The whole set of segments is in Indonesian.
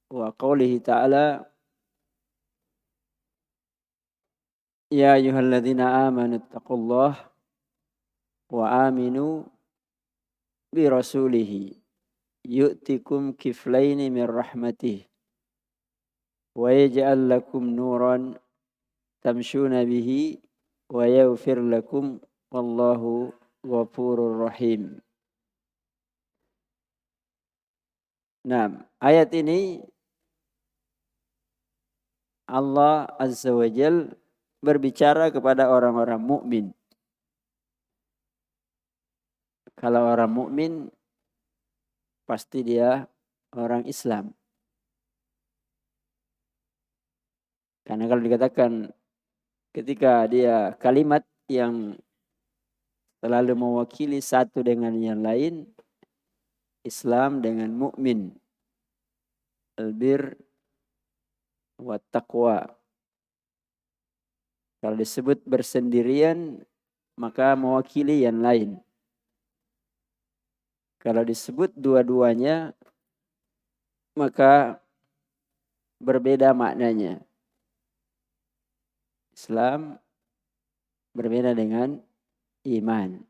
wa qaulihi ta'ala ya ayyuhalladzina amanu taqullaha wa aminu bi rasulihi yu'tikum kiflaini min rahmatih wa yaj'al lakum nuran tamshuna bihi wa yaghfir lakum wallahu ghafurur rahim. Nah, ayat ini Allah Azza wa Jal berbicara kepada orang-orang mukmin. Kalau orang mukmin pasti dia orang Islam. Karena kalau dikatakan ketika dia kalimat yang selalu mewakili satu dengan yang lain, Islam dengan mukmin, albir wa taqwa. Kalau disebut bersendirian maka mewakili yang lain. Kalau disebut dua-duanya maka berbeda maknanya. Islam berbeda dengan iman.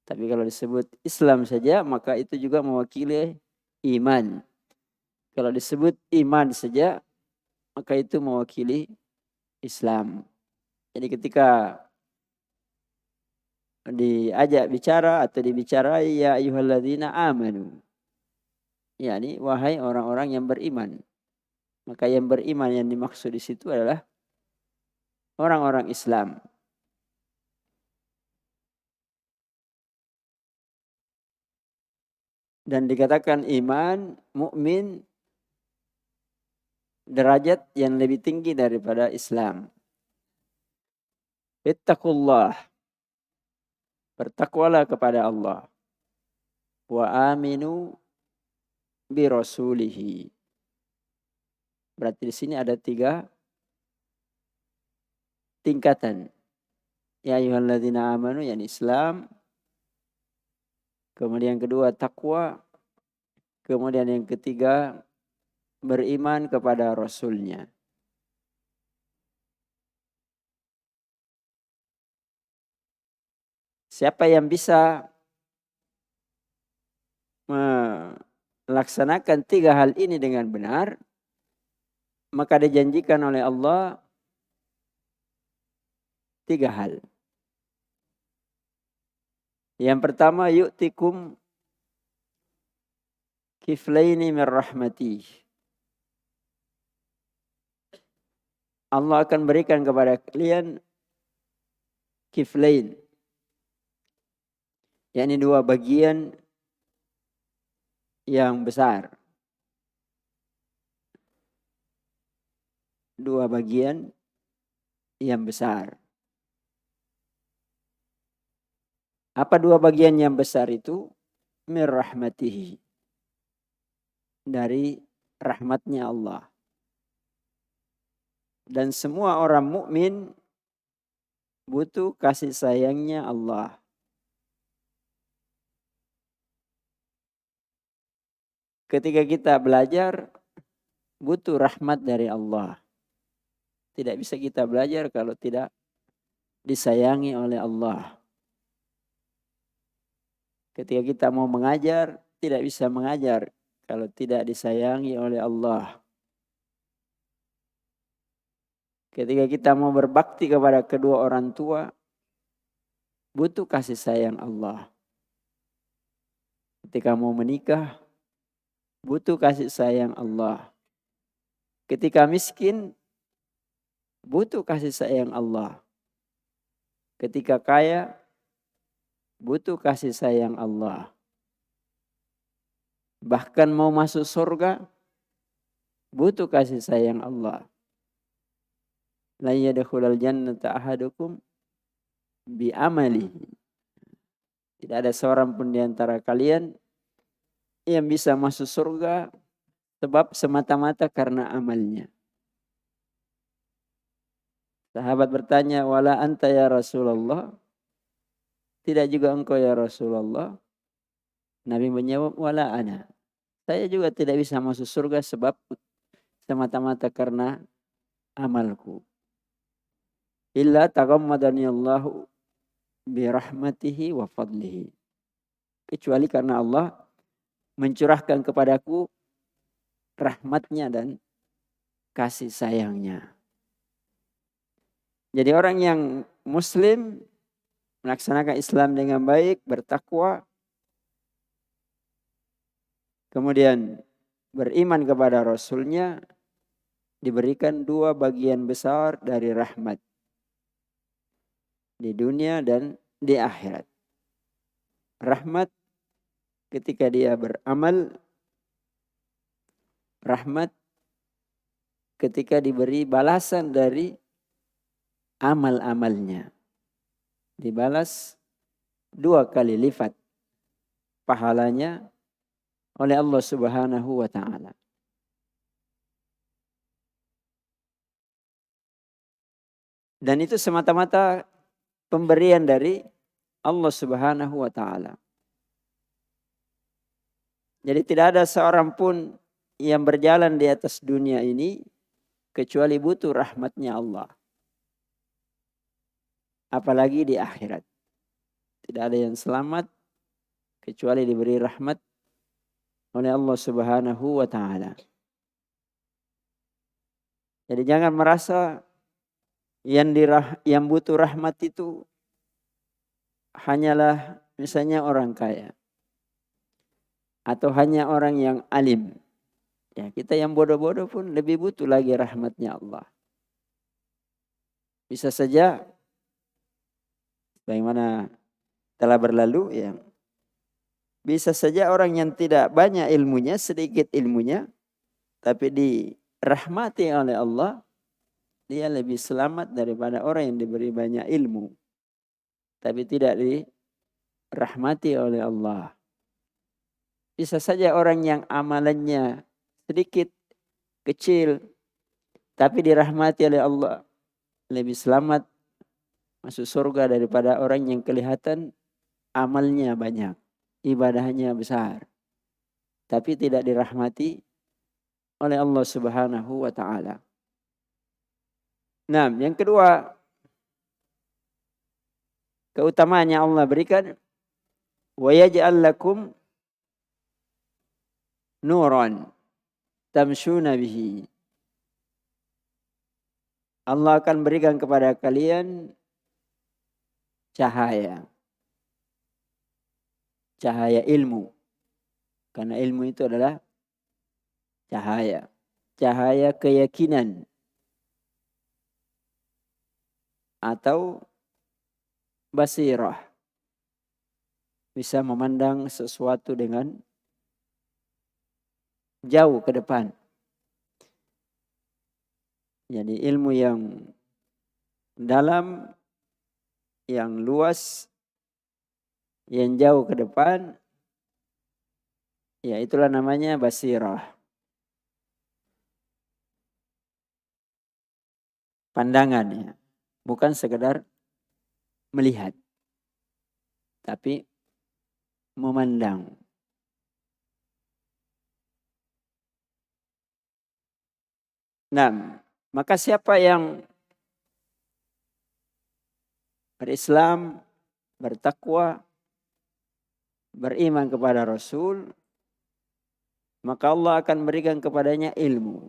Tapi kalau disebut Islam saja maka itu juga mewakili iman. Kalau disebut iman saja maka itu mewakili Islam. Jadi ketika diajak bicara atau dibicarai ya ayyuhalladzina amanu, yakni wahai orang-orang yang beriman. Maka yang beriman yang dimaksud di situ adalah orang-orang Islam. Dan dikatakan iman, mukmin derajat yang lebih tinggi daripada Islam. Ittaqullah. Bertakwalah kepada Allah. Wa aminu bi rasulihi. Berarti di sini ada 3 tingkatan. Ya ayyuhalladzina amanu, yakni Islam. Kemudian yang kedua takwa. Kemudian yang ketiga beriman kepada Rasulnya. Siapa yang bisa melaksanakan 3 hal ini dengan benar, maka dijanjikan oleh Allah 3 hal. Yang pertama, yu'tikum kiflaini min rahmatih. Allah akan berikan kepada kalian kiflain, yakni 2 bagian yang besar. 2 bagian yang besar. Apa 2 bagian yang besar itu? Mir rahmatihi. Dari rahmatnya Allah. Dan semua orang mukmin butuh kasih sayangnya Allah. Ketika kita belajar, butuh rahmat dari Allah. Tidak bisa kita belajar kalau tidak disayangi oleh Allah. Ketika kita mau mengajar, tidak bisa mengajar kalau tidak disayangi oleh Allah. Ketika kita mau berbakti kepada kedua orang tua, butuh kasih sayang Allah. Ketika mau menikah, butuh kasih sayang Allah. Ketika miskin, butuh kasih sayang Allah. Ketika kaya, butuh kasih sayang Allah. Bahkan mau masuk surga, butuh kasih sayang Allah. La yadkhulul jannata ahadukum bi amalihi. Tidak ada seorang pun di antara kalian yang bisa masuk surga sebab semata-mata karena amalnya. Sahabat bertanya, wala anta ya Rasulullah? Tidak juga engkau ya Rasulullah? Nabi menjawab, wala ana. Saya juga tidak bisa masuk surga sebab semata-mata karena amalku. Illa taghammadani Allahu bi rahmatihi wa fadlihi. Kecuali karena Allah mencurahkan kepadaku rahmatnya dan kasih sayangnya. Jadi orang yang muslim melaksanakan Islam dengan baik, bertakwa, kemudian beriman kepada Rasulnya, diberikan 2 bagian besar dari rahmat di dunia dan di akhirat. Rahmat ketika dia beramal, rahmat ketika diberi balasan dari amal-amalnya. Dibalas 2 kali lipat pahalanya oleh Allah Subhanahu wa taala. Dan itu semata-mata pemberian dari Allah Subhanahu wa taala. Jadi tidak ada seorang pun yang berjalan di atas dunia ini kecuali butuh rahmatnya Allah. Apalagi di akhirat. Tidak ada yang selamat kecuali diberi rahmat oleh Allah Subhanahu wa taala. Jadi jangan merasa yang butuh rahmat itu hanyalah misalnya orang kaya atau hanya orang yang alim. Ya, kita yang bodoh-bodoh pun lebih butuh lagi rahmatnya Allah. Bisa saja bagaimana telah berlalu ya. Bisa saja orang yang tidak banyak ilmunya, sedikit ilmunya, tapi dirahmati oleh Allah, dia lebih selamat daripada orang yang diberi banyak ilmu tapi tidak dirahmati oleh Allah. Bisa saja orang yang amalannya sedikit, kecil, tapi dirahmati oleh Allah, lebih selamat masuk surga daripada orang yang kelihatan amalnya banyak, ibadahnya besar, tapi tidak dirahmati oleh Allah Subhanahu wa taala. Nah, yang kedua, keutamaan yang Allah berikan, wa yaj'al lakum nuran tamshuna bihi. Allah akan berikan kepada kalian cahaya. Cahaya ilmu. Karena ilmu itu adalah cahaya. Cahaya keyakinan. Atau basirah. Bisa memandang sesuatu dengan jauh ke depan. Jadi ilmu yang dalam, yang luas, yang jauh ke depan, ya itulah namanya basirah. Pandangan ya. Bukan sekedar melihat. Tapi memandang. Nah, maka siapa yang berislam, bertakwa, beriman kepada Rasul, maka Allah akan berikan kepadanya ilmu,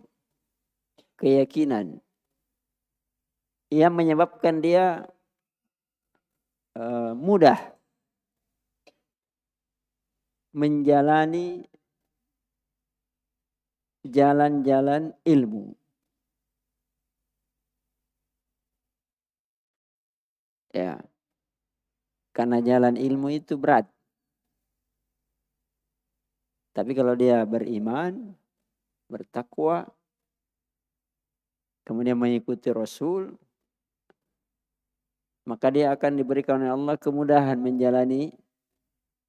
keyakinan yang menyebabkan dia mudah menjalani jalan-jalan ilmu. Ya. Karena jalan ilmu itu berat. Tapi kalau dia beriman, bertakwa, kemudian mengikuti Rasul, maka dia akan diberikan oleh Allah kemudahan menjalani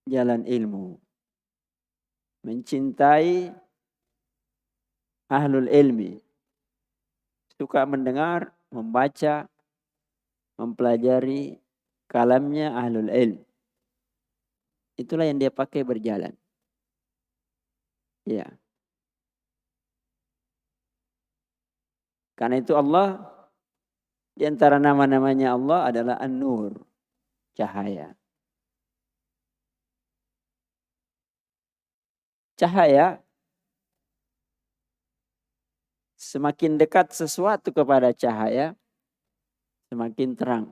jalan ilmu. Mencintai ahlul ilmi. Suka mendengar, membaca, mempelajari kalamnya ahlul ilm. Itulah yang dia pakai berjalan. Ya. Karena itu Allah, di antara nama-namanya Allah adalah An-Nur, cahaya. Cahaya, semakin dekat sesuatu kepada cahaya, semakin terang.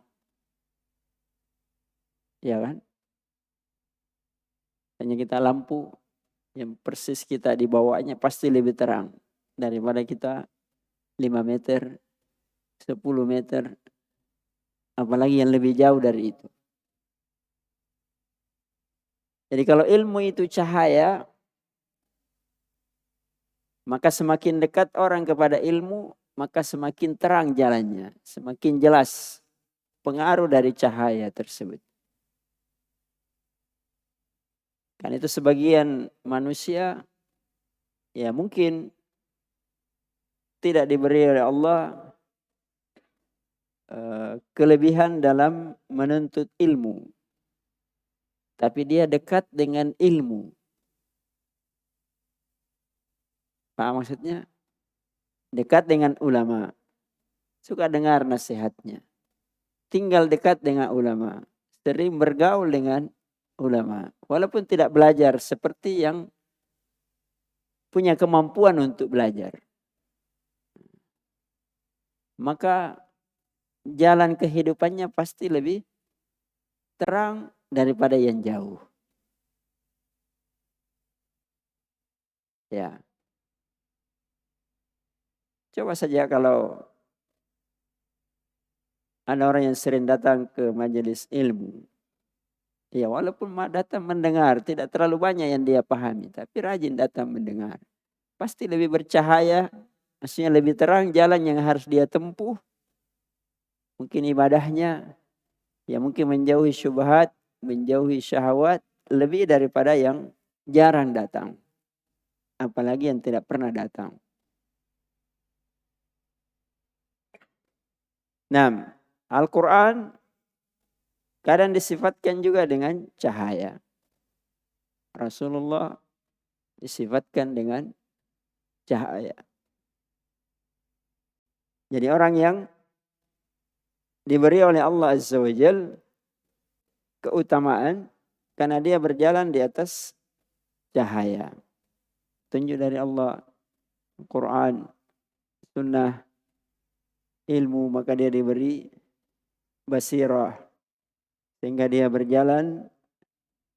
Ya kan? Hanya kita lampu yang persis kita di bawahnya pasti lebih terang daripada kita 5 meter, 10 meter, apalagi yang lebih jauh dari itu. Jadi kalau ilmu itu cahaya, maka semakin dekat orang kepada ilmu, maka semakin terang jalannya, semakin jelas pengaruh dari cahaya tersebut. Kan itu sebagian manusia ya mungkin tidak diberi oleh Allah kelebihan dalam menuntut ilmu. Tapi dia dekat dengan ilmu. Paham maksudnya? Dekat dengan ulama. Suka dengar nasihatnya. Tinggal dekat dengan ulama. Sering bergaul dengan ulama. Walaupun tidak belajar seperti yang punya kemampuan untuk belajar. Maka jalan kehidupannya pasti lebih terang daripada yang jauh. Ya. Coba saja kalau ada orang yang sering datang ke majelis ilmu. Ya walaupun datang mendengar, tidak terlalu banyak yang dia pahami. Tapi rajin datang mendengar. Pasti lebih bercahaya, maksudnya lebih terang jalan yang harus dia tempuh. Mungkin ibadahnya, ya mungkin menjauhi syubhat, menjauhi syahwat. Lebih daripada yang jarang datang. Apalagi yang tidak pernah datang. Nah, Al-Quran kadang disifatkan juga dengan cahaya. Rasulullah disifatkan dengan cahaya. Jadi orang yang diberi oleh Allah Azza wa Jal keutamaan karena dia berjalan di atas cahaya. Tunjuk dari Allah, Quran, sunnah, ilmu, maka dia diberi basirah. Sehingga dia berjalan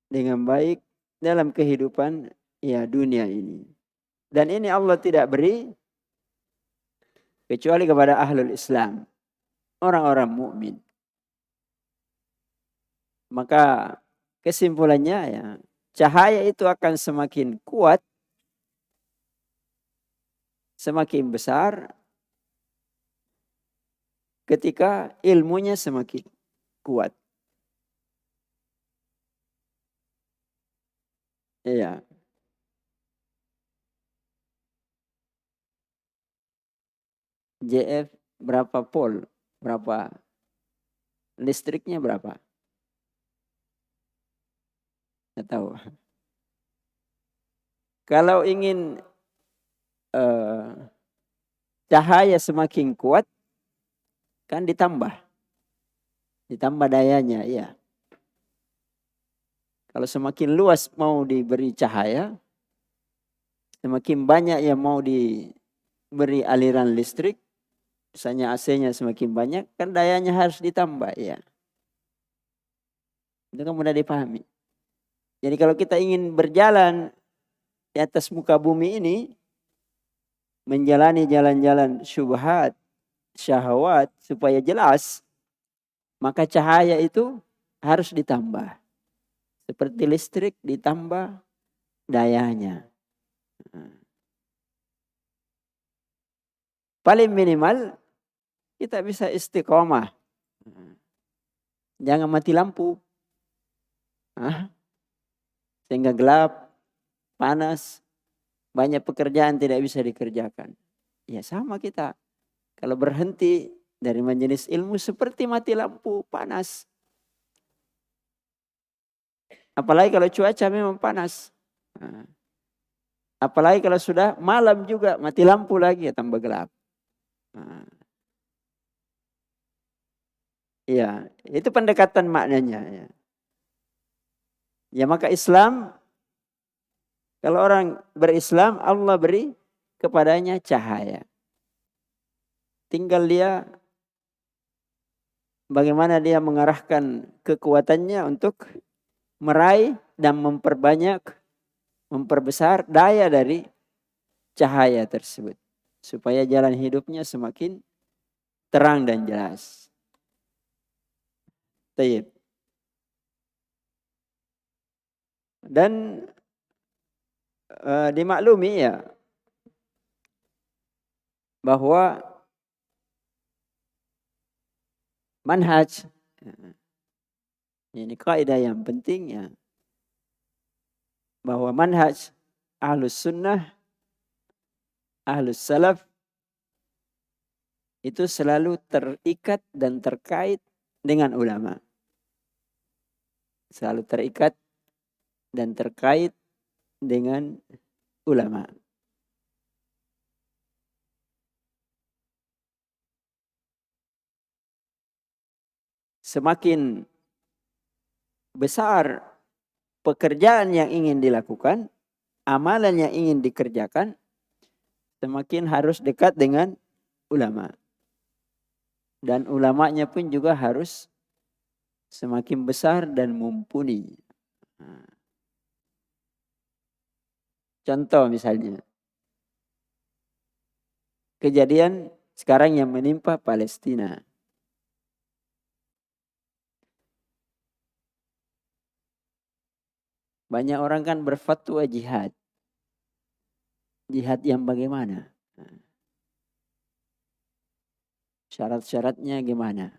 dengan baik dalam kehidupan ya dunia ini. Dan ini Allah tidak beri kecuali kepada ahlul Islam, orang-orang mukmin. Maka kesimpulannya ya, cahaya itu akan semakin kuat, semakin besar ketika ilmunya semakin kuat. Iya. JF berapa volt? Berapa? Listriknya berapa? Nggak tahu. Kalau ingin cahaya semakin kuat, kan ditambah. Ditambah dayanya, ya. Kalau semakin luas mau diberi cahaya, semakin banyak yang mau diberi aliran listrik, misalnya AC-nya semakin banyak, kan dayanya harus ditambah, ya. Itu kan mudah dipahami. Jadi kalau kita ingin berjalan di atas muka bumi ini, menjalani jalan-jalan syubhat, syahwat, supaya jelas, maka cahaya itu harus ditambah. Seperti listrik ditambah dayanya. Paling minimal kita bisa istiqomah. Jangan mati lampu. Sehingga gelap, panas, banyak pekerjaan tidak bisa dikerjakan. Ya sama kita. Kalau berhenti dari majelis ilmu seperti mati lampu, panas. Apalagi kalau cuaca memang panas. Apalagi kalau sudah malam juga mati lampu lagi ya tambah gelap. Nah, iya, itu pendekatan maknanya ya. Ya maka Islam, kalau orang berislam Allah beri kepadanya cahaya. Tinggal dia bagaimana dia mengarahkan kekuatannya untuk meraih dan memperbanyak, memperbesar daya dari cahaya tersebut. Supaya jalan hidupnya semakin terang dan jelas. Taib. Dan dimaklumi ya bahwa manhaj, ini kaidah yang penting ya, bahwa manhaj ahlus sunnah, ahlus salaf itu selalu terikat dan terkait dengan ulama. Selalu terikat dan terkait dengan ulama. Semakin besar pekerjaan yang ingin dilakukan, amalan yang ingin dikerjakan, semakin harus dekat dengan ulama. Dan ulamanya pun juga harus semakin besar dan mumpuni. Contoh misalnya, kejadian sekarang yang menimpa Palestina. Banyak orang kan berfatwa jihad. Jihad yang bagaimana? Syarat-syaratnya gimana?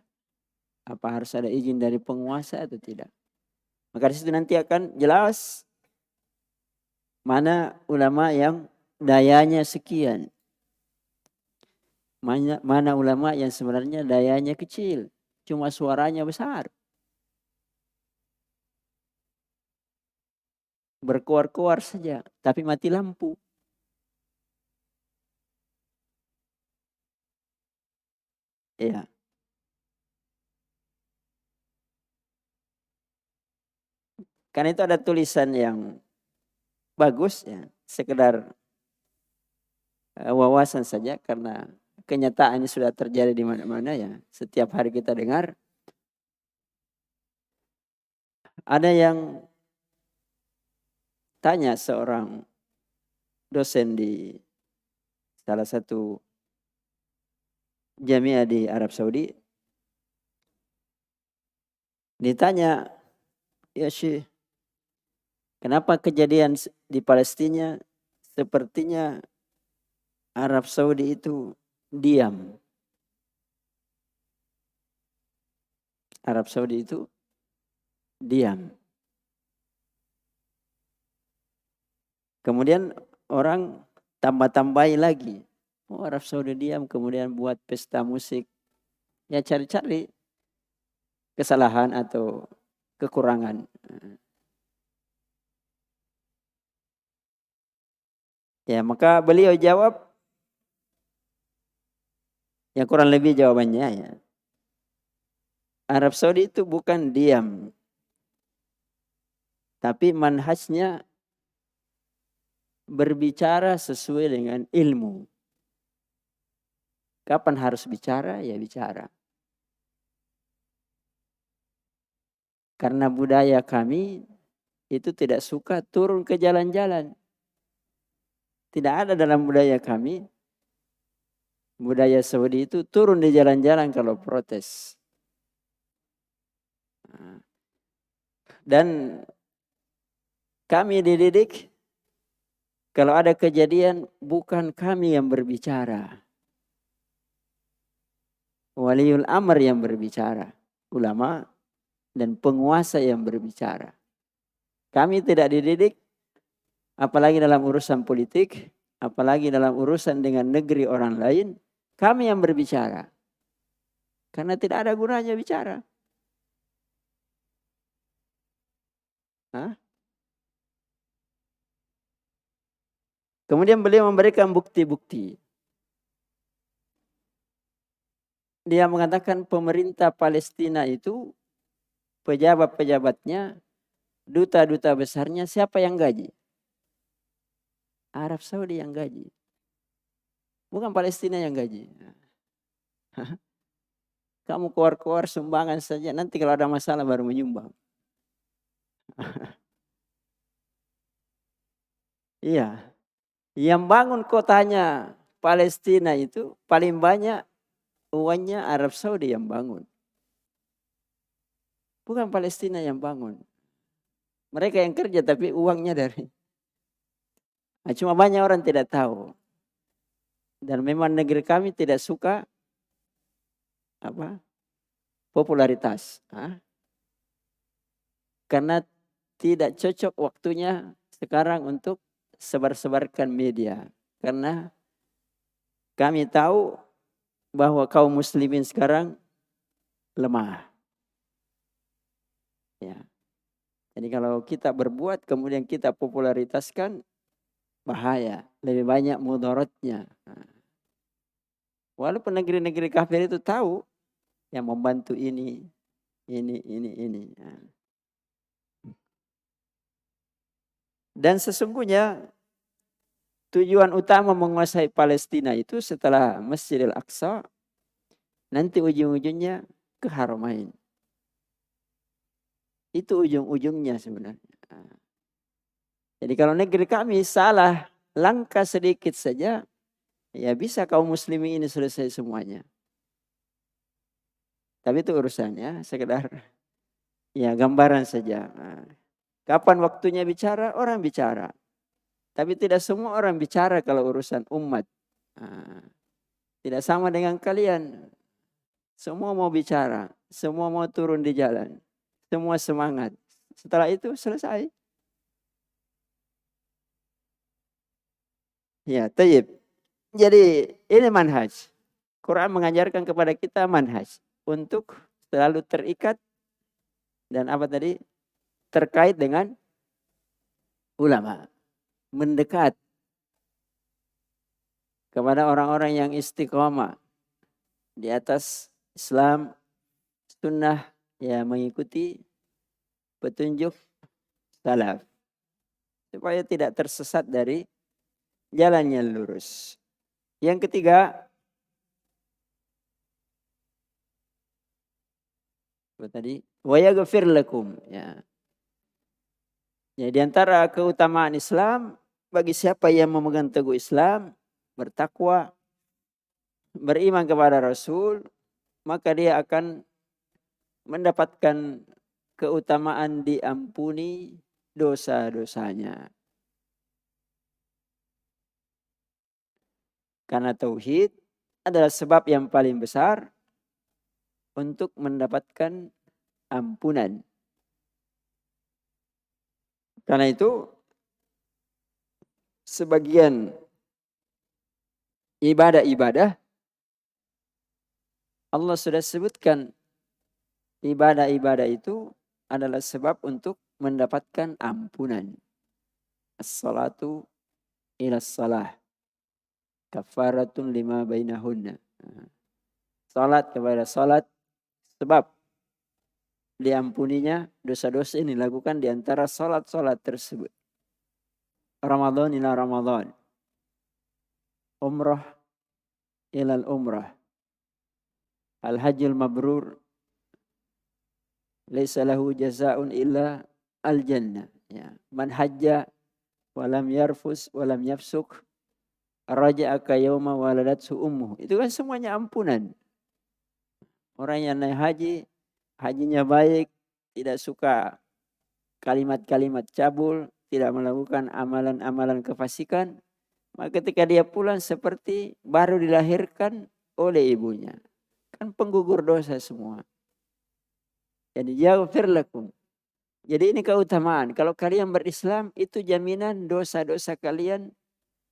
Apa harus ada izin dari penguasa atau tidak? Maka di situ nanti akan jelas mana ulama yang dayanya sekian. Mana ulama yang sebenarnya dayanya kecil. Cuma suaranya besar. Berkoar-koar saja. Tapi mati lampu. Ya. Karena itu ada tulisan yang bagus ya. Sekedar wawasan saja. Karena kenyataan ini sudah terjadi di mana-mana ya. Setiap hari kita dengar. Ada yang tanya seorang dosen di salah satu jamiah di Arab Saudi. Ditanya, ya Syekh, kenapa kejadian di Palestina sepertinya Arab Saudi itu diam. Arab Saudi itu diam. Kemudian orang tambah-tambahi lagi. Oh, Arab Saudi diam, kemudian buat pesta musik. Ya cari-cari kesalahan atau kekurangan. Ya, maka beliau jawab, ya kurang lebih jawabannya ya. Arab Saudi itu bukan diam. Tapi manhajnya berbicara sesuai dengan ilmu. Kapan harus bicara? Ya bicara. Karena budaya kami itu tidak suka turun ke jalan-jalan. Tidak ada dalam budaya kami, budaya Saudi itu turun di jalan-jalan kalau protes. Dan kami dididik, kalau ada kejadian bukan kami yang berbicara. Waliul amr yang berbicara. Ulama dan penguasa yang berbicara. Kami tidak dididik, apalagi dalam urusan politik, apalagi dalam urusan dengan negeri orang lain, kami yang berbicara. Karena tidak ada gunanya bicara. Hah? Kemudian beliau memberikan bukti-bukti. dia mengatakan pemerintah Palestina itu pejabat-pejabatnya, duta-duta besarnya siapa yang gaji? Arab Saudi yang gaji. Bukan Palestina yang gaji. Kamu keluar-keluar sumbangan saja, nanti kalau ada masalah baru menyumbang. Iya. Yang bangun kotanya Palestina itu paling banyak uangnya Arab Saudi yang bangun. Bukan Palestina yang bangun. Mereka yang kerja tapi uangnya dari. Nah, cuma banyak orang tidak tahu. Dan memang negeri kami tidak suka popularitas. Karena tidak cocok waktunya sekarang untuk sebar-sebarkan media. Karena kami tahu bahwa kaum muslimin sekarang lemah. Ya. Jadi kalau kita berbuat kemudian kita popularitaskan, bahaya. Lebih banyak mudaratnya. Walaupun negeri-negeri kafir itu tahu yang membantu ini. Dan sesungguhnya tujuan utama menguasai Palestina itu setelah Masjidil Aqsa, nanti ujung-ujungnya ke Haramain. Itu ujung-ujungnya sebenarnya. Jadi kalau negeri kami salah langkah sedikit saja, ya bisa kaum muslimin ini selesai semuanya. Tapi itu urusannya sekedar ya gambaran saja. Kapan waktunya bicara, orang bicara. Tapi tidak semua orang bicara kalau urusan umat. Tidak sama dengan kalian. Semua mau bicara. Semua mau turun di jalan. Semua semangat. Setelah itu selesai. Ya, tayyib. Jadi ini manhaj. Quran mengajarkan kepada kita manhaj. Untuk selalu terikat. Dan apa tadi? Terkait dengan ulama. Mendekat kepada orang-orang yang istiqamah di atas Islam, sunnah, ya mengikuti petunjuk salaf supaya tidak tersesat dari jalan yang lurus. Yang ketiga, apa tadi? Wa yaghfir lakum, ya. Ya, di antara keutamaan Islam bagi siapa yang memegang teguh Islam, bertakwa, beriman kepada Rasul, maka dia akan mendapatkan keutamaan diampuni dosa-dosanya. Karena tauhid adalah sebab yang paling besar untuk mendapatkan ampunan. Karena itu sebagian ibadah-ibadah Allah sudah sebutkan ibadah-ibadah itu adalah sebab untuk mendapatkan ampunan. As-salatu ila salah kafaratun lima bainahunna. Salat kepada salat sebab diampuninya dosa-dosa ini dilakukan di antara salat-salat tersebut. Ramadan ila Ramadan. Umrah ila umrah. Al-hajjul mabrur laisa lahu jazaa'un illa al-jannah. Ya. Man hajja wa lam yarfus wa lam yafsuk raja'a ka yauma waladathu ummuh. Itu kan semuanya ampunan. Orang yang naik haji, hajinya baik, tidak suka kalimat-kalimat cabul, tidak melakukan amalan-amalan kefasikan, maka ketika dia pulang seperti baru dilahirkan oleh ibunya. Kan penggugur dosa semua. Jadi yaghfir lakum. Jadi ini keutamaan. Kalau kalian berislam itu jaminan dosa-dosa kalian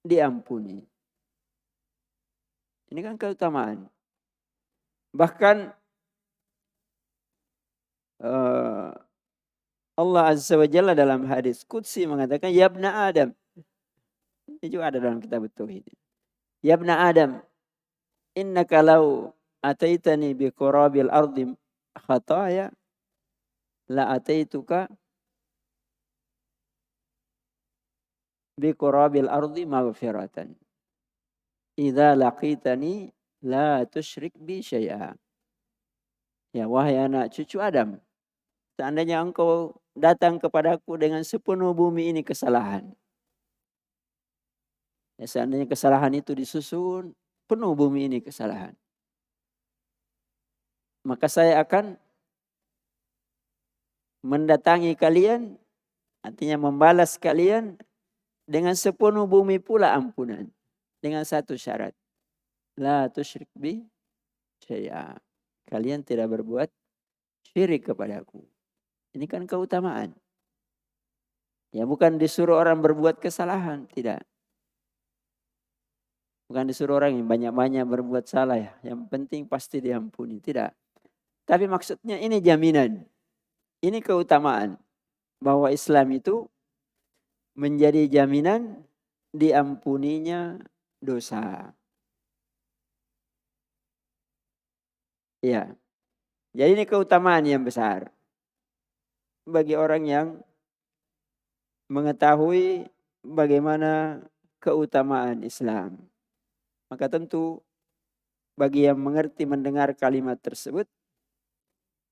diampuni. Ini kan keutamaan. Bahkan Allah Azza wa Jalla dalam hadis qudsi mengatakan ya ibna Adam. Ini juga ada dalam kitab Tauhid. Ya ibna Adam, innaka law ataitani bi qurabil ardi khataya la ataituka bi qurabil ardi maghfiratan. Idza laqitani la tusyrik bi syai'a. Ya wahai anak cucu Adam, seandainya engkau datang kepadaku dengan sepenuh bumi ini kesalahan. Ya, seandainya kesalahan itu disusun, penuh bumi ini kesalahan. Maka saya akan mendatangi kalian, artinya membalas kalian dengan sepenuh bumi pula ampunan. Dengan satu syarat. La tusyrik bi syai'a. Kalian tidak berbuat syirik kepadaku. Ini kan keutamaan. Ya bukan disuruh orang berbuat kesalahan, tidak. Bukan disuruh orang yang banyak-banyak berbuat salah ya. Yang penting pasti diampuni, tidak. Tapi maksudnya ini jaminan. Ini keutamaan bahwa Islam itu menjadi jaminan diampuninya dosa. Ya. Jadi ini keutamaan yang besar bagi orang yang mengetahui bagaimana keutamaan Islam. Maka tentu bagi yang mengerti mendengar kalimat tersebut,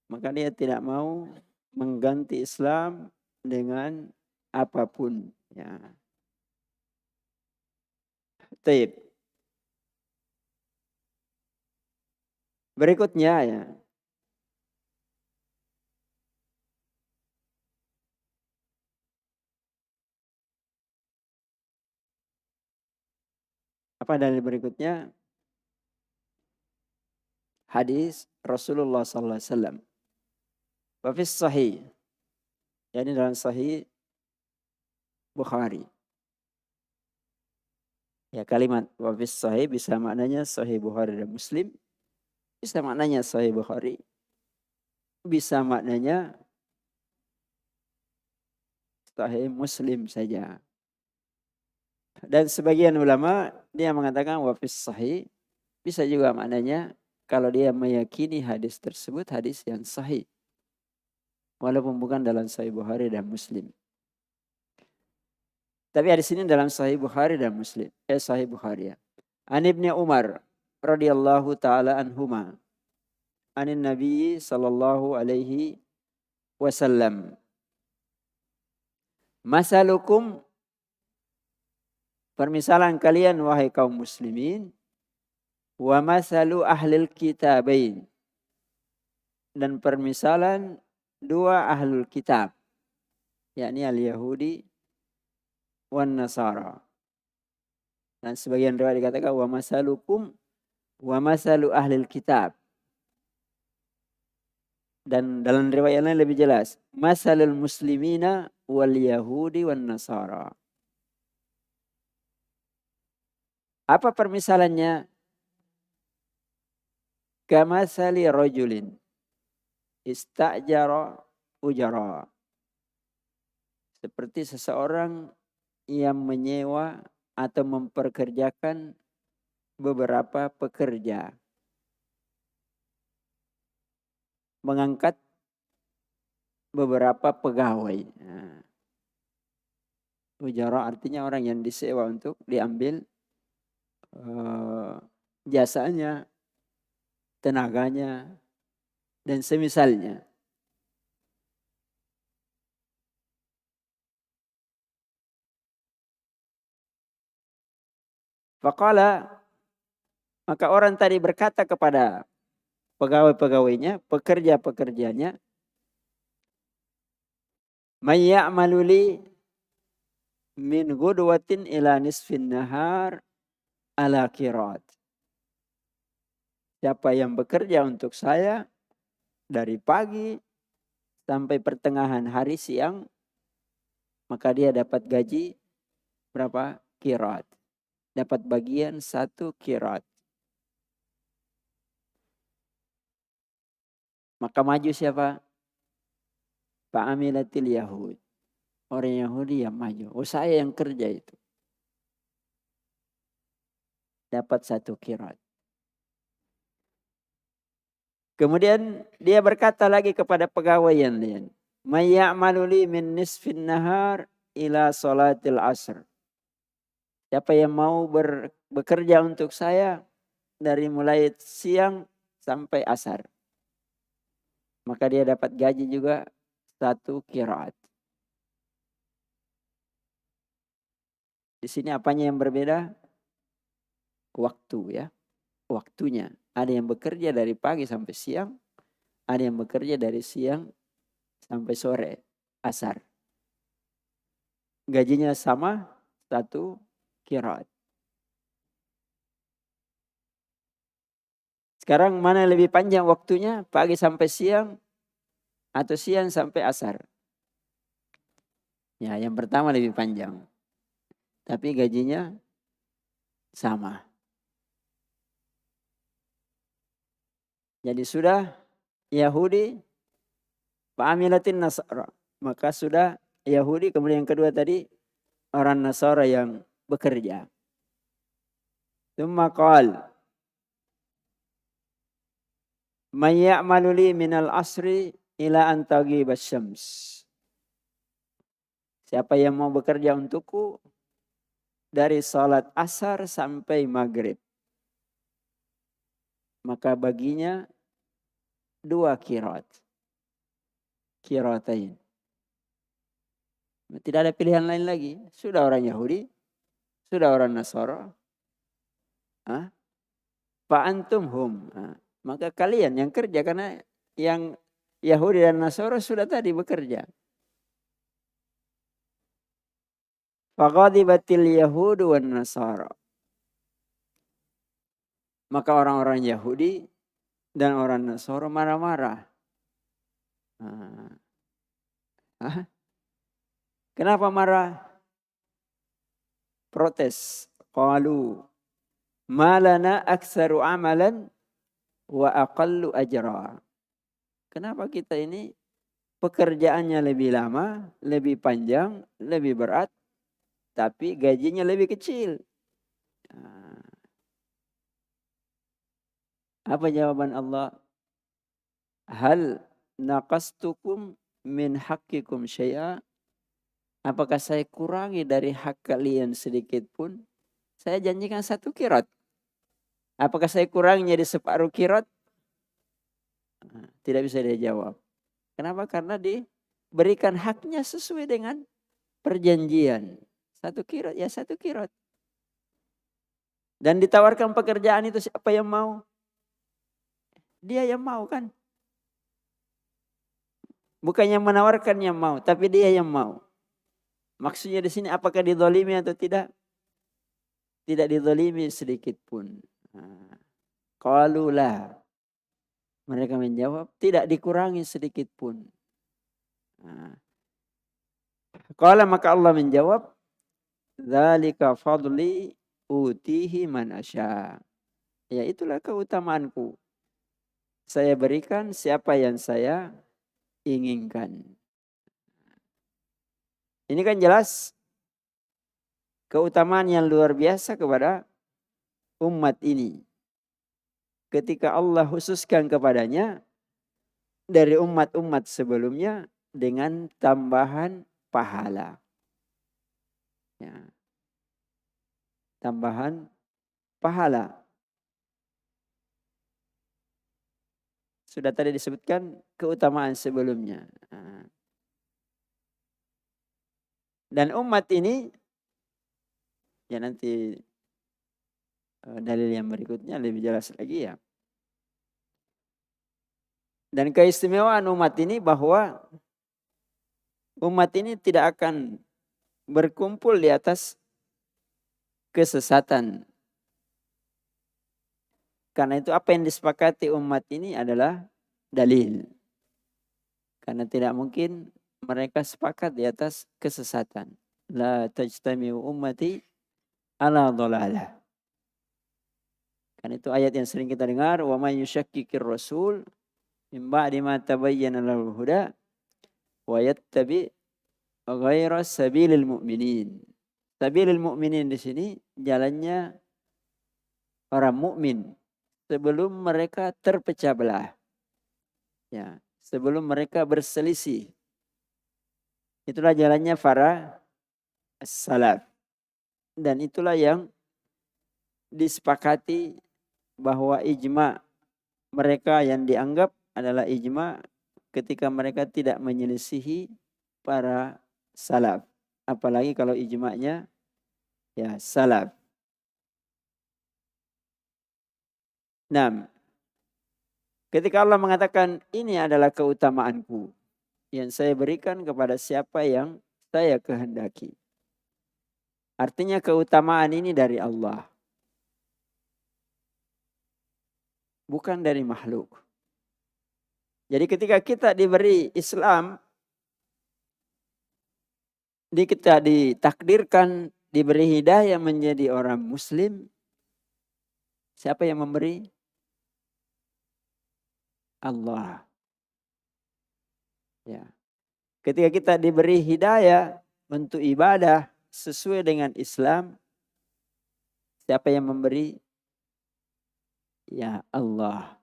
maka dia tidak mau mengganti Islam dengan apapun. Ya. Taib. Berikutnya ya. Apa dalil berikutnya? Hadis Rasulullah sallallahu alaihi wasallam. Wa fis sahih. Yani dalam sahih Bukhari. Ya kalimat wa fis sahih bisa maknanya sahih Bukhari dan Muslim. Bisa maknanya sahih Bukhari. Bisa maknanya sahih Muslim saja. Dan sebagian ulama dia mengatakan wa fis sahih bisa juga maknanya kalau dia meyakini hadis tersebut hadis yang sahih. Walaupun bukan dalam sahih Bukhari dan Muslim. Tapi hadis ini dalam sahih Bukhari dan Muslim. Sahih Bukhari ya. An Ibnu Umar radhiyallahu taala anhuma. Anin Nabi sallallahu alaihi wasallam. Masalukum, permisalan kalian wahai kaum muslimin, wa masalu ahlil kitabain, dan permisalan dua ahlul kitab, yakni al-Yahudi wan Nasara. Dan sebagian riwayat dikatakan wa masalukum wa masalu ahlil kitab. Dan dalam riwayat lain lebih jelas, masalul muslimina wal yahudi wan nasara. Apa permisalannya? Kamasali rajulin istajara ujara. Seperti seseorang yang menyewa atau memperkerjakan beberapa pekerja. Mengangkat beberapa pegawai. Nah, ujara artinya orang yang disewa untuk diambil jasanya, tenaganya, dan semisalnya. Faqala, maka orang tadi berkata kepada pegawai-pegawainya, pekerja-pekerjanya, "May ya'malu li min ghudwatin ila nisfin nahar ala qirat." Siapa yang bekerja untuk saya dari pagi sampai pertengahan hari siang, maka dia dapat gaji berapa? Qirat. Dapat bagian 1 qirat. Maka maju siapa? Fa'amilatil Yahud. Orang Yahudi yang maju. Oh saya yang kerja itu. Dapat 1 qirat. Kemudian dia berkata lagi kepada pegawai yang lain, "May ya'malu li min nisfin nahar ila salatil asr." Siapa yang mau bekerja untuk saya dari mulai siang sampai asar, maka dia dapat gaji juga 1 qiraat. Di sini apanya yang berbeda? Waktu ya, waktunya. Ada yang bekerja dari pagi sampai siang, ada yang bekerja dari siang sampai sore, asar. Gajinya sama, 1 qiraat. Sekarang mana lebih panjang waktunya? Pagi sampai siang atau siang sampai asar? Ya, yang pertama lebih panjang. Tapi gajinya sama. Jadi sudah Yahudi, fa'amilatin Nasara. Maka sudah Yahudi, kemudian yang kedua tadi orang Nasara yang bekerja. Tsumma qala may ya'malu li minal asri ila an taghibas syams. Siapa yang mau bekerja untukku dari salat asar sampai maghrib, maka baginya 2 qiraat. Qiraatain. Tidak ada pilihan lain lagi. Sudah orang Yahudi, sudah orang Nasara. Fa antum hum. Maka kalian yang kerja, karena yang Yahudi dan Nasara sudah tadi bekerja. Faghadibatil yahudu wan nasara. Maka orang-orang Yahudi dan orang Nasara marah-marah. Kenapa marah? Protes. Qalu malana aktsaru amalan wa aqallu ajra. Kenapa kita ini pekerjaannya lebih lama, lebih panjang, lebih berat, tapi gajinya lebih kecil? Apa jawaban Allah? Hal naqastukum min haqqikum syai'a? Apakah saya kurangi dari hak kalian sedikit pun? Saya janjikan 1 qiraat. Apakah saya kurangi jadi 1/2 qiraat? Tidak bisa dia jawab. Kenapa? Karena diberikan haknya sesuai dengan perjanjian. 1 qiraat ya 1 qiraat. Dan ditawarkan pekerjaan itu siapa yang mau? Dia yang mau kan? Bukan yang menawarkan yang mau, tapi dia yang mau. Maksudnya di sini apakah dizalimi atau tidak? Tidak dizalimi sedikit pun. Qalu la. Mereka menjawab tidak dikurangi sedikit pun. Qala, maka Allah menjawab, dzalika fadli utihi man asya. Ya, itulah keutamaanku. Saya berikan siapa yang saya inginkan. Ini kan jelas keutamaan yang luar biasa kepada umat ini. Ketika Allah khususkan kepadanya dari umat-umat sebelumnya dengan tambahan pahala. Ya. Tambahan pahala. Sudah tadi disebutkan keutamaan sebelumnya. Dan umat ini, ya nanti dalil yang berikutnya lebih jelas lagi ya. Dan keistimewaan umat ini bahwa umat ini tidak akan berkumpul di atas kesesatan. Karena itu apa yang disepakati umat ini adalah dalil. Karena tidak mungkin mereka sepakat di atas kesesatan. La tajtami'u ummati ala dhalalah. Kan itu ayat yang sering kita dengar, wa may yushakkikir rasul min ba'di ma tabayyana lahul huda wa yattabi ghaira sabilil mu'minin. Sabilil mu'minin di sini jalannya orang mukmin sebelum mereka terpecah belah. Ya, sebelum mereka berselisih. Itulah jalannya para salaf. Dan itulah yang disepakati bahwa ijma mereka yang dianggap adalah ijma ketika mereka tidak menyelisihi para salaf. Apalagi kalau ijma'nya ya salaf. Nah, ketika Allah mengatakan ini adalah keutamaanku yang saya berikan kepada siapa yang saya kehendaki. Artinya keutamaan ini dari Allah. Bukan dari makhluk. Jadi ketika kita diberi Islam, kita ditakdirkan, diberi hidayah menjadi orang muslim, siapa yang memberi? Allah. Ya. Ketika kita diberi hidayah untuk ibadah sesuai dengan Islam, siapa yang memberi? Ya Allah.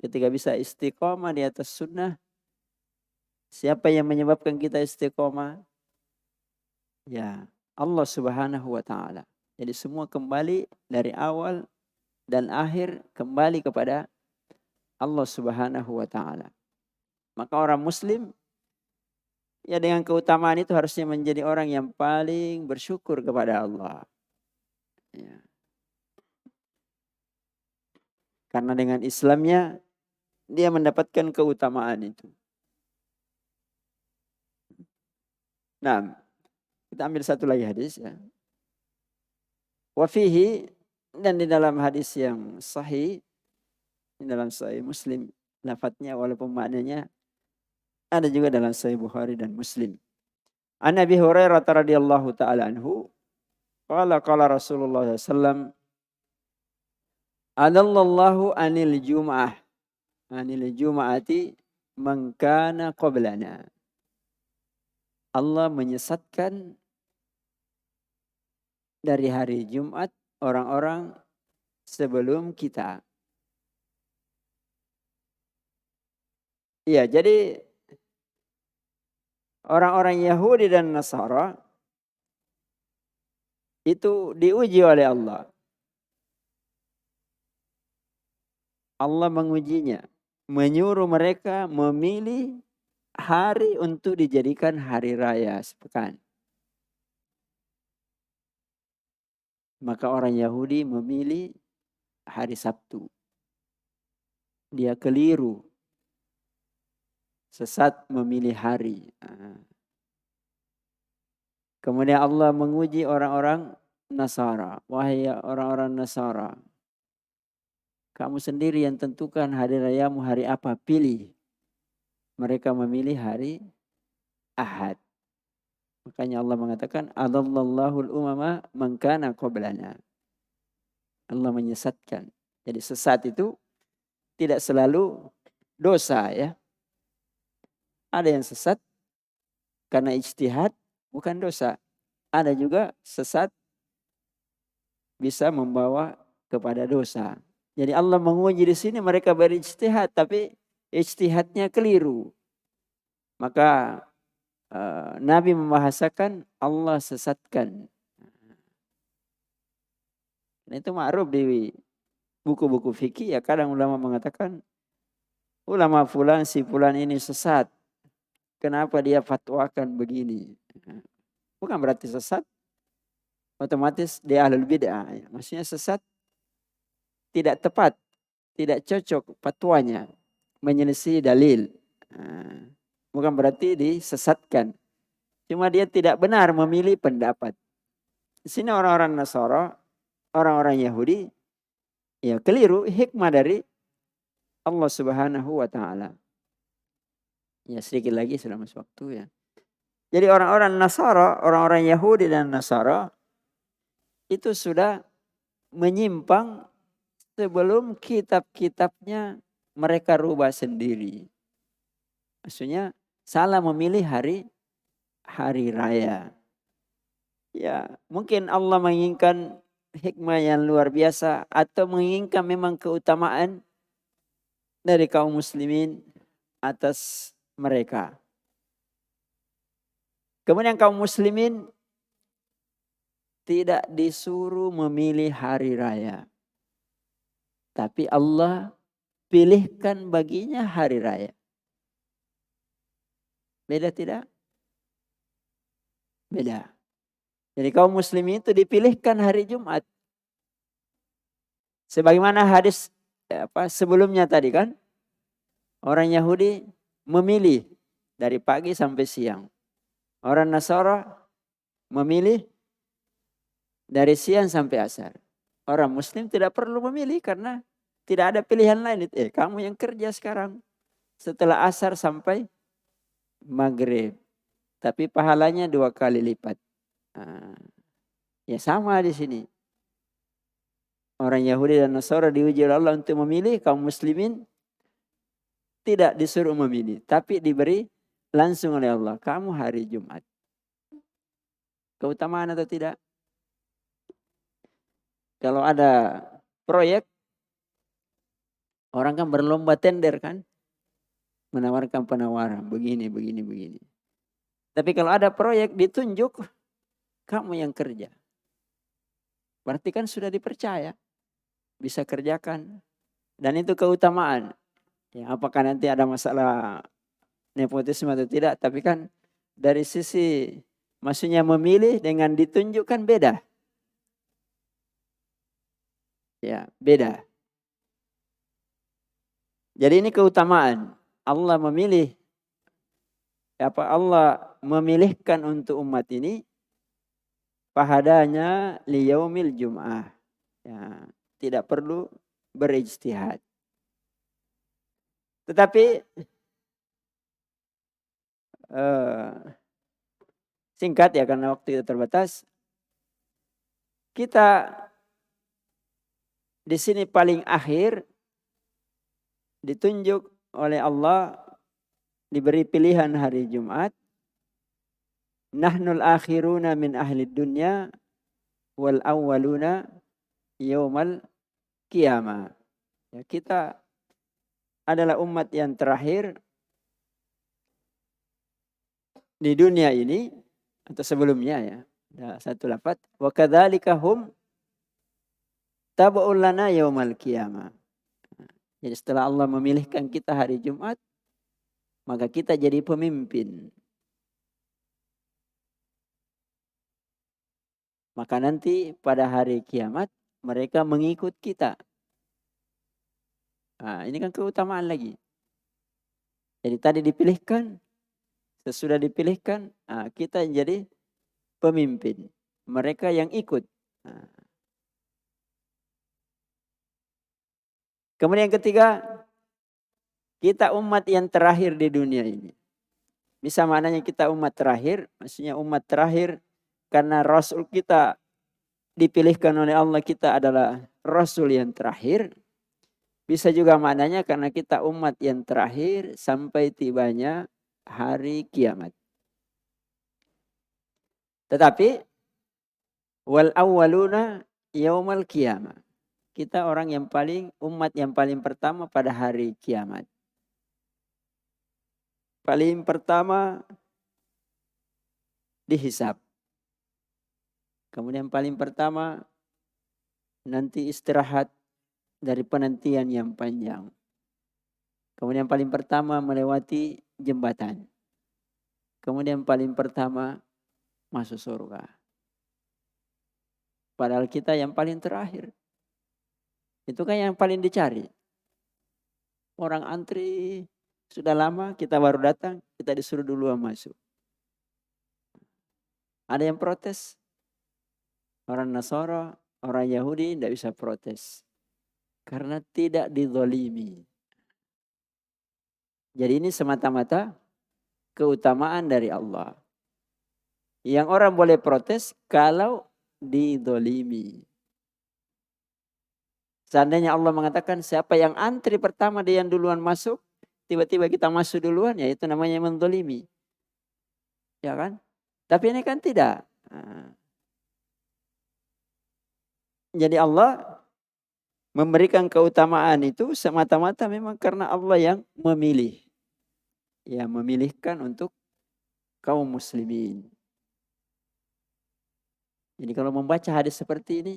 Ketika bisa istiqomah di atas sunnah, siapa yang menyebabkan kita istiqomah? Ya Allah Subhanahu wa ta'ala. Jadi semua kembali dari awal dan akhir kembali kepada Allah Subhanahu wa ta'ala. Maka orang muslim ya dengan keutamaan itu harusnya menjadi orang yang paling bersyukur kepada Allah. Ya. Karena dengan Islamnya dia mendapatkan keutamaan itu. Nah, kita ambil satu lagi hadis ya. Wa fihi, dan di dalam hadis yang sahih, di dalam Sahih Muslim lafadznya walaupun maknanya ada juga dalam Sahih Bukhari dan Muslim. An Abi Hurairah radhiyallahu taala anhu qala Rasulullah sallallahu alaihi wasallam adallallahu anil jum'ati man kana qablana. Allah menyesatkan dari hari Jumat orang-orang sebelum kita. Iya, jadi orang-orang Yahudi dan Nasara itu diuji oleh Allah. Allah mengujinya, menyuruh mereka memilih hari untuk dijadikan hari raya sepekan. Maka orang Yahudi memilih hari Sabtu. Dia keliru. Sesat memilih hari. Kemudian Allah menguji orang-orang Nasara. Wahai orang-orang Nasara, kamu sendiri yang tentukan hari rayamu hari apa, pilih. Mereka memilih hari Ahad. Makanya Allah mengatakan adallallahul umama man kana qablana. Allah menyesatkan. Jadi sesat itu tidak selalu dosa ya. Ada yang sesat karena ijtihad bukan dosa. Ada juga sesat bisa membawa kepada dosa. Jadi Allah menguji di sini mereka berijtihad tapi ijtihadnya keliru. Maka Nabi membahasakan Allah sesatkan. Dan itu ma'ruf di buku-buku fikih ya, kadang ulama mengatakan ulama fulan si fulan ini sesat. Kenapa dia fatwakan begini? Bukan berarti sesat otomatis dia ahlul bid'ah. Maksudnya sesat tidak tepat, tidak cocok fatwanya, menyelisih dalil. Bukan berarti disesatkan. Cuma dia tidak benar memilih pendapat. Di sini orang-orang Nasara, orang-orang Yahudi, ya keliru hikmah dari Allah Subhanahu wa ta'ala. Ya sedikit lagi sudah masuk waktu ya. Jadi orang-orang Nasara, orang-orang Yahudi dan Nasara itu sudah menyimpang sebelum kitab-kitabnya mereka rubah sendiri. Maksudnya salah memilih hari raya. Ya, mungkin Allah menginginkan hikmah yang luar biasa atau menginginkan memang keutamaan dari kaum muslimin atas mereka. Kemudian kaum muslimin tidak disuruh memilih hari raya. Tapi Allah pilihkan baginya hari raya. Beda tidak? Beda. Jadi kaum muslimin itu dipilihkan hari Jumat. Sebagaimana hadis sebelumnya tadi kan. Orang Yahudi memilih dari pagi sampai siang. Orang Nasara memilih dari siang sampai asar. Orang Muslim tidak perlu memilih karena tidak ada pilihan lain. Kamu yang kerja sekarang setelah asar sampai maghrib. Tapi pahalanya 2 kali lipat. Ya sama di sini. Orang Yahudi dan Nasara diuji oleh Allah untuk memilih. Kaum muslimin tidak disuruh memilih. Tapi diberi langsung oleh Allah. Kamu hari Jumat. Keutamaan atau tidak? Kalau ada proyek. Orang kan berlomba tender kan. Menawarkan penawaran. Begini. Tapi kalau ada proyek ditunjuk. Kamu yang kerja. Berarti kan sudah dipercaya. Bisa kerjakan. Dan itu keutamaan. Ya, apakah nanti ada masalah nepotisme atau tidak. Tapi kan dari sisi maksudnya memilih dengan ditunjukkan beda. Ya, beda. Jadi ini keutamaan. Allah memilih. Allah memilihkan untuk umat ini. Fahadanya liyaumil jum'ah. Ya, tidak perlu berijtihad. Tetapi singkat ya karena waktu itu terbatas. Kita di sini paling akhir ditunjuk oleh Allah diberi pilihan hari Jumat. Nahnul akhiruna min ahli dunya wal awwaluna yaumal qiyamah. Ya, kita adalah umat yang terakhir di dunia ini atau sebelumnya ya. Ada satu lafaz wa kadzalika hum tabu'un lana yaumal qiyamah. Jadi setelah Allah memilihkan kita hari Jumat, maka kita jadi pemimpin. Maka nanti pada hari kiamat mereka mengikut kita. Nah, ini kan keutamaan lagi. Jadi tadi dipilihkan, sesudah dipilihkan, kita jadi pemimpin. Mereka yang ikut. Kemudian yang ketiga, kita umat yang terakhir di dunia ini. Bisa maknanya kita umat terakhir, maksudnya umat terakhir karena Rasul kita dipilihkan oleh Allah, kita adalah Rasul yang terakhir. Bisa juga maknanya karena kita umat yang terakhir sampai tibanya hari kiamat. Tetapi wal awwaluna yaumal qiyamah. Kita orang yang umat yang paling pertama pada hari kiamat. Paling pertama dihisab. Kemudian paling pertama nanti istirahat dari penantian yang panjang. Kemudian paling pertama melewati jembatan. Kemudian paling pertama masuk surga. Padahal kita yang paling terakhir. Itu kan yang paling dicari. Orang antri sudah lama, kita baru datang, kita disuruh duluan masuk. Ada yang protes. Orang Nasara, orang Yahudi tidak bisa protes. Karena tidak dizalimi. Jadi ini semata-mata keutamaan dari Allah. Yang orang boleh protes kalau dizalimi. Seandainya Allah mengatakan siapa yang antri pertama dia yang duluan masuk. Tiba-tiba kita masuk duluan, ya itu namanya menzalimi. Ya kan? Tapi ini kan tidak. Jadi Allah memberikan keutamaan itu semata-mata memang karena Allah yang memilih. ya memilihkan untuk kaum muslimin. Jadi kalau membaca hadis seperti ini,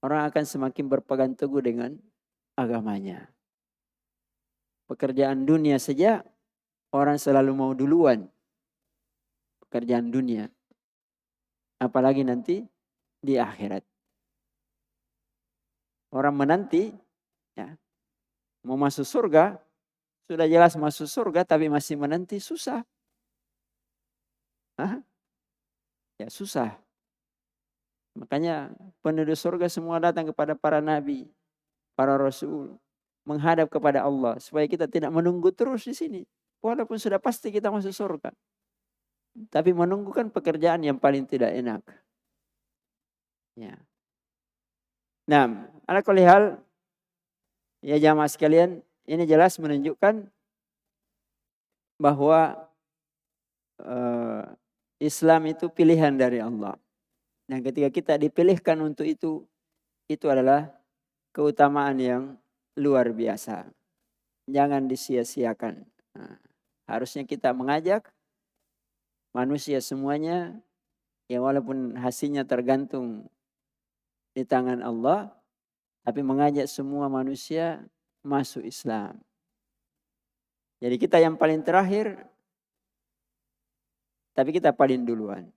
orang akan semakin berpegang teguh dengan agamanya. Pekerjaan dunia saja orang selalu mau duluan. Pekerjaan dunia. Apalagi nanti di akhirat. Orang menanti, ya, mau masuk surga, sudah jelas masuk surga tapi masih menanti susah. Hah? Ya susah. Makanya penduduk surga semua datang kepada para nabi, para rasul, menghadap kepada Allah supaya kita tidak menunggu terus di sini. Walaupun sudah pasti kita masuk surga. Tapi menunggu kan pekerjaan yang paling tidak enak. Ya. Nah, ala kulli hal, ya jamaah sekalian, ini jelas menunjukkan bahwa Islam itu pilihan dari Allah. Dan ketika kita dipilihkan untuk itu adalah keutamaan yang luar biasa. Jangan disia-siakan. Nah, harusnya kita mengajak manusia semuanya, ya walaupun hasilnya tergantung di tangan Allah, tapi mengajak semua manusia masuk Islam. Jadi kita yang paling terakhir, tapi kita paling duluan.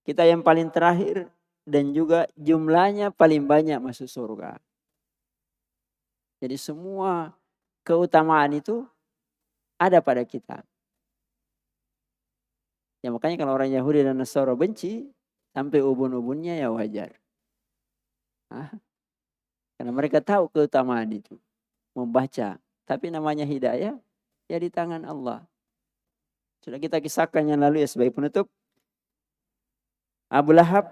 Kita yang paling terakhir dan juga jumlahnya paling banyak masuk surga. Jadi semua keutamaan itu ada pada kita. Ya makanya kalau orang Yahudi dan Nasara benci, sampai ubun-ubunnya ya wajar. Karena mereka tahu keutamaan itu. Membaca. Tapi namanya hidayah, ya di tangan Allah. Sudah kita kisahkan yang lalu ya sebagai penutup. Abu Lahab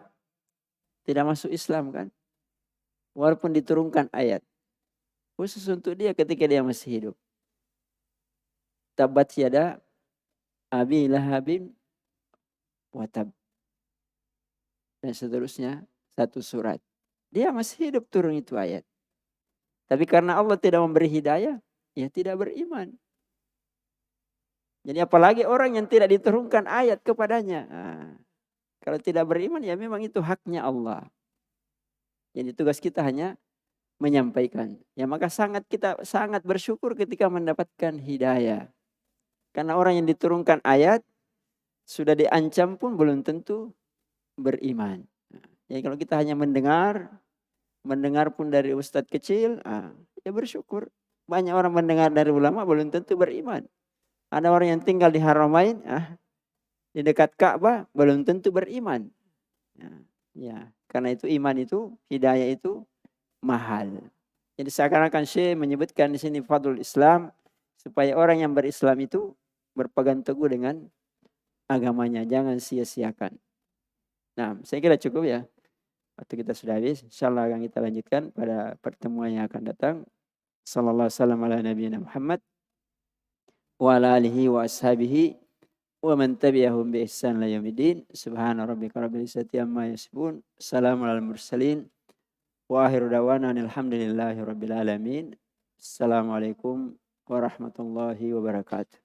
tidak masuk Islam kan. Walaupun diturunkan ayat. Khusus untuk dia ketika dia masih hidup. Tabat yada abi lahabin watab. Dan seterusnya satu surat. Dia masih hidup turun itu ayat. Tapi karena Allah tidak memberi hidayah, ya tidak beriman. Jadi apalagi orang yang tidak diturunkan ayat kepadanya. Nah, kalau tidak beriman ya memang itu haknya Allah. Jadi tugas kita hanya menyampaikan. Ya maka kita sangat bersyukur ketika mendapatkan hidayah. Karena orang yang diturunkan ayat sudah diancam pun belum tentu beriman. Jadi kalau kita hanya mendengar pun dari ustadz kecil, ya bersyukur. Banyak orang mendengar dari ulama belum tentu beriman. Ada orang yang tinggal di Haramain, di dekat Ka'bah belum tentu beriman. Ya, karena itu iman itu, hidayah itu mahal. Jadi seakan-akan Syekh menyebutkan di sini fadlul Islam supaya orang yang berislam itu berpegang teguh dengan agamanya, jangan sia-siakan. Nah, saya kira cukup ya. Waktu kita sudah habis, insyaallah akan kita lanjutkan pada pertemuan yang akan datang. Sallallahu alaihi wasallam ala nabiyina Muhammad wa ala alihi wa ashabihi wa man tabi'ahum bi ihsan ila yaumil subhana rabbika rabbil izzati amma yasifun salamun alal mursalin wa akhiru da'wana alhamdulillahi rabbil alamin. Assalamualaikum warahmatullahi wabarakatuh.